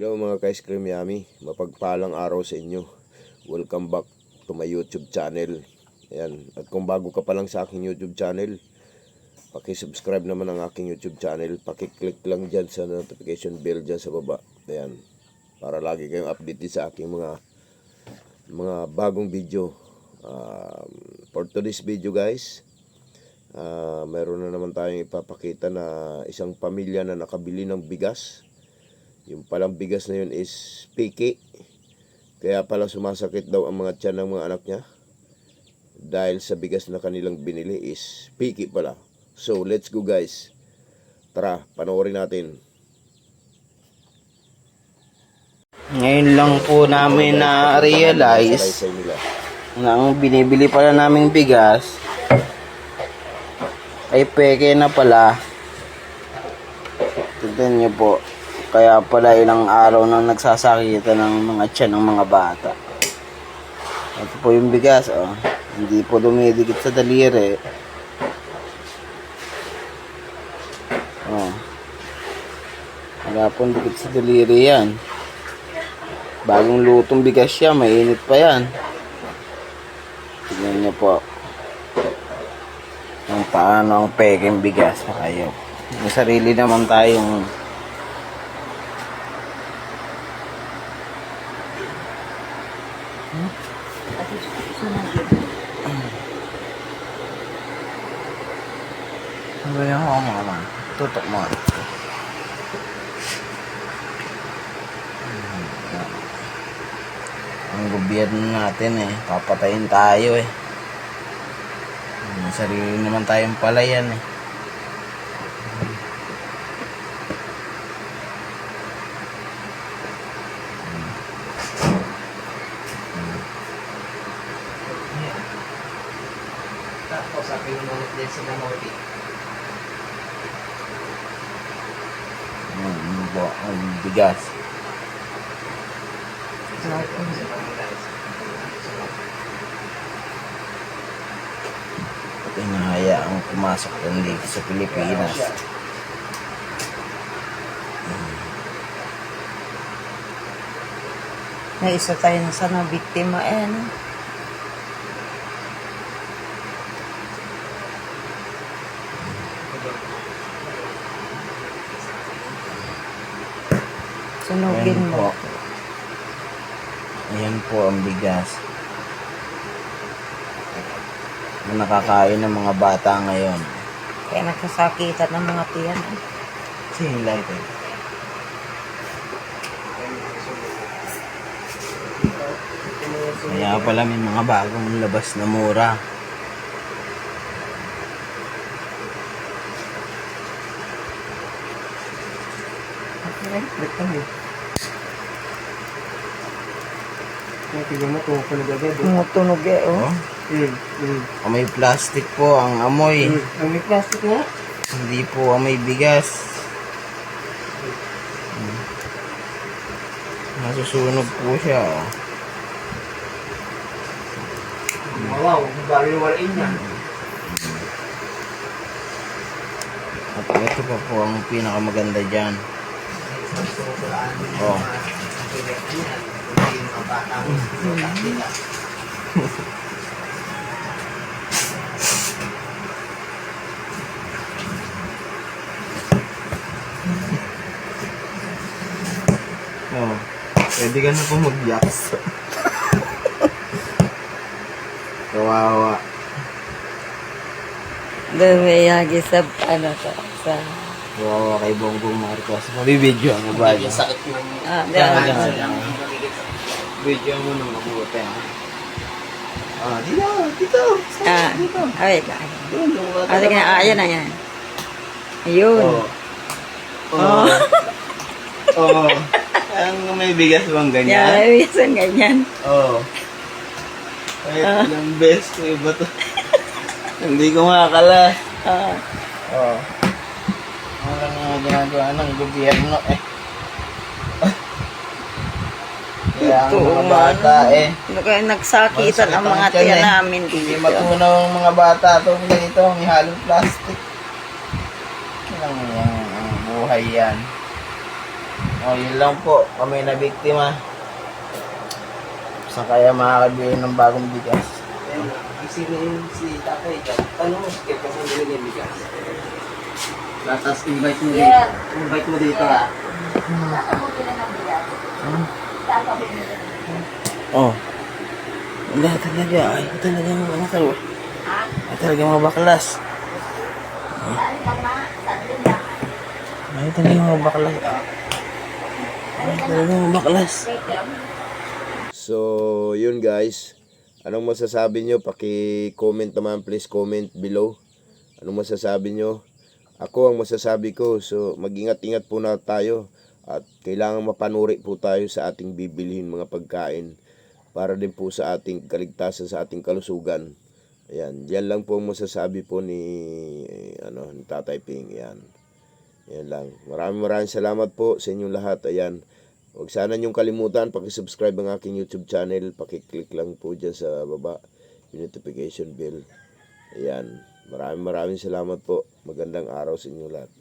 Hello mga ka-ice cream yummy, mapagpalang araw sa inyo. Welcome back to my YouTube channel. Ayan. At kung bago ka pa lang sa aking YouTube channel, paki-subscribe naman ang aking YouTube channel. Paki-click lang dyan sa notification bell dyan sa baba. Ayan. Para lagi kayong update sa aking mga bagong video. For today's video guys, meron na naman tayong ipapakita na isang pamilya na nakabili ng bigas. Yung palang bigas na yun is piki. Kaya pala sumasakit daw ang mga tiyan ng mga anak niya. Dahil sa bigas na kanilang binili is piki pala. So let's go guys. Tara, panoorin natin. Ngayon lang po namin na-realize na ang binibili pala naming bigas ay peke na pala. Tignan niyo po. Kaya pala ilang araw na nagsasakita ng mga tiyan ng mga bata. Ito po yung bigas, oh. Hindi po dumidikit sa daliri. Oh. Wala pong dikit sa daliri yan. Bagong lutong bigas siya, mainit pa yan. Tignan niyo po. Kung paano ang peking bigas na kayo. May sarili naman tayong ano yung mga tutok mo. Ang gobyerno natin papatayin tayo May sarili naman tayong palayan Tapos sabi ng mga din sa Namote. Ang bigas. At inahayaang pumasok yan dito sa Pilipinas. May isa tayo na sana biktima sunugin Ayan mo. Ayan po ang bigas na nakakain ng mga bata ngayon. Kaya nagsasakitan ng mga tiyan. Sinilay ito. Kaya pala may mga bagong labas na mura. Tignan mo, tumukunog agad. Tumutunog oh. May plastic po ang amoy. Ang may plastic nga. Hindi po amoy bigas. Nasusunog po siya. Wow, baliwalain niya. At ito pa po ang pinakamaganda dyan. Oh. Oh. Pwede ka na po mag-yaks. Kawawa. Lumiyagi sa sa Kawawa kay Bongbong Marcos. Mabibidyo ang ba? Yung sakit ng... Diyan. Video mo nung mabuti. Dito. Ay, ayan na yan. Ayun. Oh. Ang may bigas bang ganyan? Yan, may isang ganyan. Kahit ilang beses ko iba to. Hindi ko makakala. Wala nga ginagawa ng gobyerno Kaya ang mga bata nagsakitan ang mga tiyan namin Hindi dito. matunaw ang mga bata itong ganito, may halong plastic. Ang buhay yan. O, yun lang po. Kami na biktima. Saan kaya makakabili ng bagong bigas? Isipin si tatay. Tanong mo, kaya kasi nilagay yung bigas. Tapos invite mo dito. Invite mo dito ha. Oh. Wala talaga. Ay, talagang mga tao. Ay, talagang mga baklas. Ay, talagang mga baklas. Ay, talagang mga baklas. So, yun guys. Anong masasabi nyo? Paki-comment naman, please comment below. Anong masasabi nyo? Ako ang masasabi ko, so mag-ingat-ingat po na tayo. At kailangan mapanuri po tayo sa ating bibilhin mga pagkain. Para din po sa ating kaligtasan, sa ating kalusugan. Ayan, yan lang po ang masasabi po ni Tatay Ping. Ayan. Yan lang. Maraming salamat po sa inyong lahat. Ayan. Huwag sana niyong kalimutan, paki-subscribe ang aking YouTube channel. Paki-click lang po dyan sa baba, yung notification bell. Ayan. Maraming salamat po. Magandang araw sa inyo lahat.